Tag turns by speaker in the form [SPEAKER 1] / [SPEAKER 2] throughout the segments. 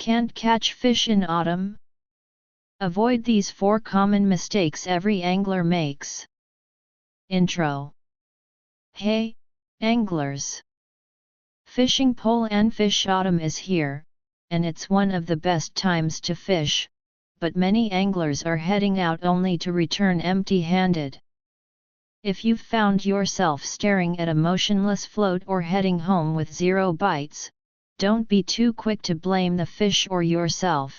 [SPEAKER 1] Can't catch fish in autumn? Avoid these 4 common mistakes every angler makes. Intro. Hey, anglers! Fishing pole and fish autumn is here, and it's one of the best times to fish, but many anglers are heading out only to return empty-handed. If you've found yourself staring at a motionless float or heading home with 0 bites, don't be too quick to blame the fish or yourself.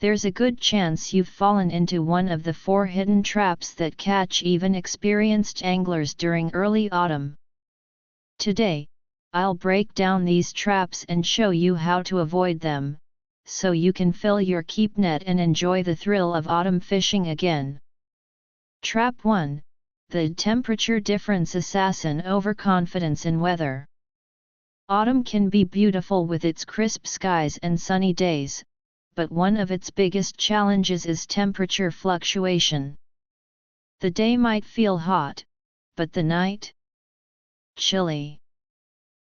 [SPEAKER 1] There's a good chance you've fallen into one of the 4 hidden traps that catch even experienced anglers during early autumn. Today, I'll break down these traps and show you how to avoid them, so you can fill your keep net and enjoy the thrill of autumn fishing again. Trap 1. The temperature difference assassin. Overconfidence in weather. Autumn can be beautiful with its crisp skies and sunny days, but one of its biggest challenges is temperature fluctuation. The day might feel hot, but the night? Chilly.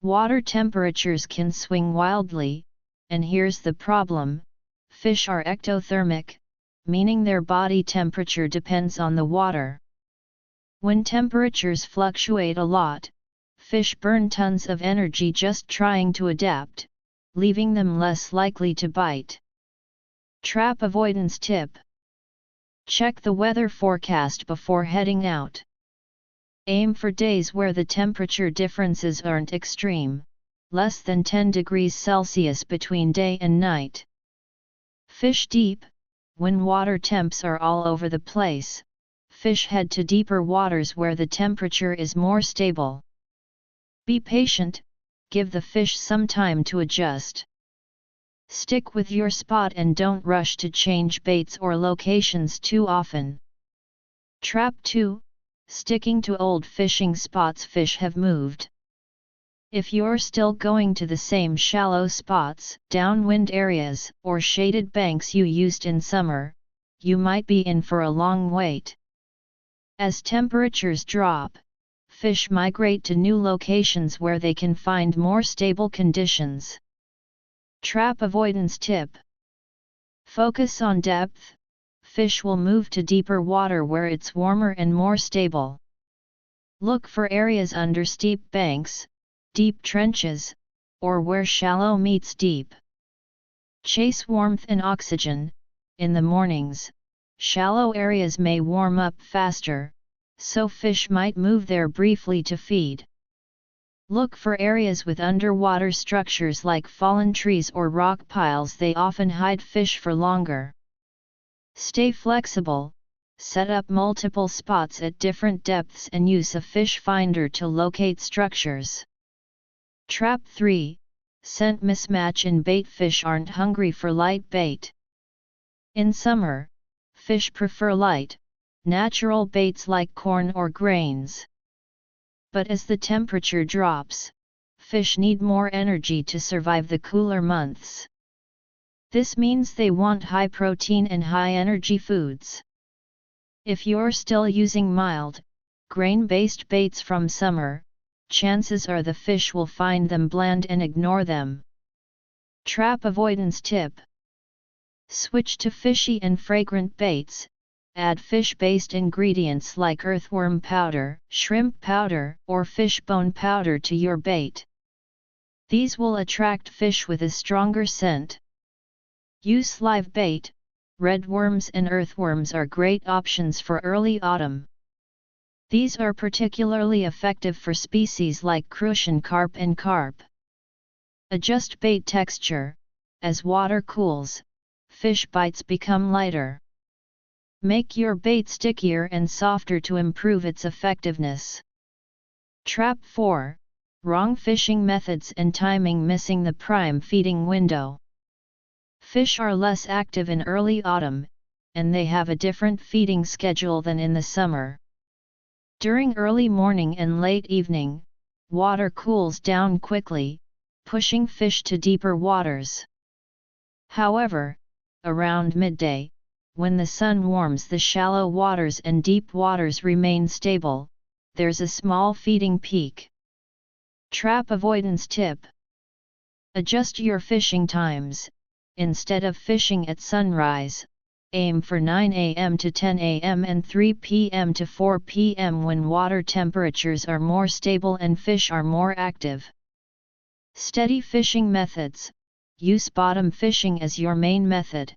[SPEAKER 1] Water temperatures can swing wildly, and here's the problem: fish are ectothermic, meaning their body temperature depends on the water. When temperatures fluctuate a lot, fish burn tons of energy just trying to adapt, leaving them less likely to bite. Trap avoidance tip. Check the weather forecast before heading out. Aim for days where the temperature differences aren't extreme, less than 10 degrees Celsius between day and night. Fish deep. When water temps are all over the place, fish head to deeper waters where the temperature is more stable. Be patient, give the fish some time to adjust. Stick with your spot and don't rush to change baits or locations too often. Trap 2. Sticking to old fishing spots. Fish have moved. If you're still going to the same shallow spots, downwind areas, or shaded banks you used in summer, you might be in for a long wait. As temperatures drop, fish migrate to new locations where they can find more stable conditions. Trap avoidance tip. Focus on depth. Fish will move to deeper water where it's warmer and more stable. Look for areas under steep banks, deep trenches, or where shallow meets deep. Chase warmth and oxygen. In the mornings, shallow areas may warm up faster, so fish might move there briefly to feed. Look for areas with underwater structures like fallen trees or rock piles. They often hide fish for longer. Stay flexible, set up multiple spots at different depths and use a fish finder to locate structures. Trap 3. Scent mismatch in bait. Fish aren't hungry for light bait. In summer, fish prefer light, natural baits like corn or grains. But as the temperature drops, fish need more energy to survive the cooler months. This means they want high protein and high energy foods. If you're still using mild, grain-based baits from summer, chances are the fish will find them bland and ignore them. Trap avoidance tip. Switch to fishy and fragrant baits. Add fish-based ingredients like earthworm powder, shrimp powder, or fish bone powder to your bait. These will attract fish with a stronger scent. Use live bait. Redworms and earthworms are great options for early autumn. These are particularly effective for species like crucian carp and carp. Adjust bait texture. As water cools, fish bites become lighter. Make your bait stickier and softer to improve its effectiveness. Trap 4. Wrong fishing methods and timing. Missing the prime feeding window. Fish are less active in early autumn, and they have a different feeding schedule than in the summer. During early morning and late evening, water cools down quickly, pushing fish to deeper waters. However, around midday, when the sun warms the shallow waters and deep waters remain stable, there's a small feeding peak. Trap avoidance tip. Adjust your fishing times. instead of fishing at sunrise, aim for 9 a.m. to 10 a.m. and 3 p.m. to 4 p.m. when water temperatures are more stable and fish are more active. Steady fishing methods: use bottom fishing as your main method.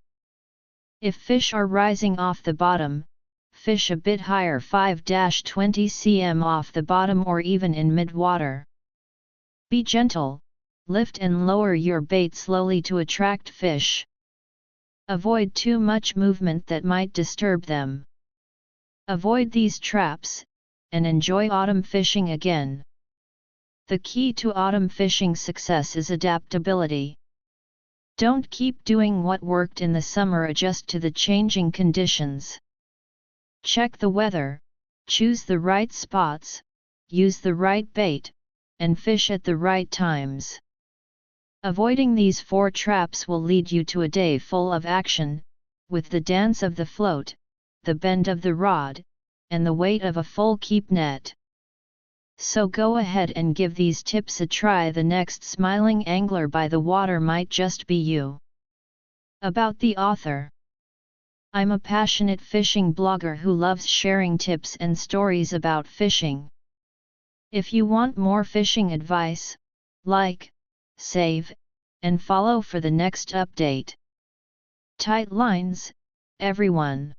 [SPEAKER 1] If fish are rising off the bottom, fish a bit higher, 5-20 cm off the bottom or even in mid-water. Be gentle, lift and lower your bait slowly to attract fish. Avoid too much movement that might disturb them. Avoid these traps, and enjoy autumn fishing again. The key to autumn fishing success is adaptability. Don't keep doing what worked in the summer, adjust to the changing conditions. Check the weather, choose the right spots, use the right bait, and fish at the right times. Avoiding these 4 traps will lead you to a day full of action, with the dance of the float, the bend of the rod, and the weight of a full keep net. So go ahead and give these tips a try. The next smiling angler by the water might just be you. About the author. I'm a passionate fishing blogger who loves sharing tips and stories about fishing. If you want more fishing advice, like, save, and follow for the next update. Tight lines, everyone.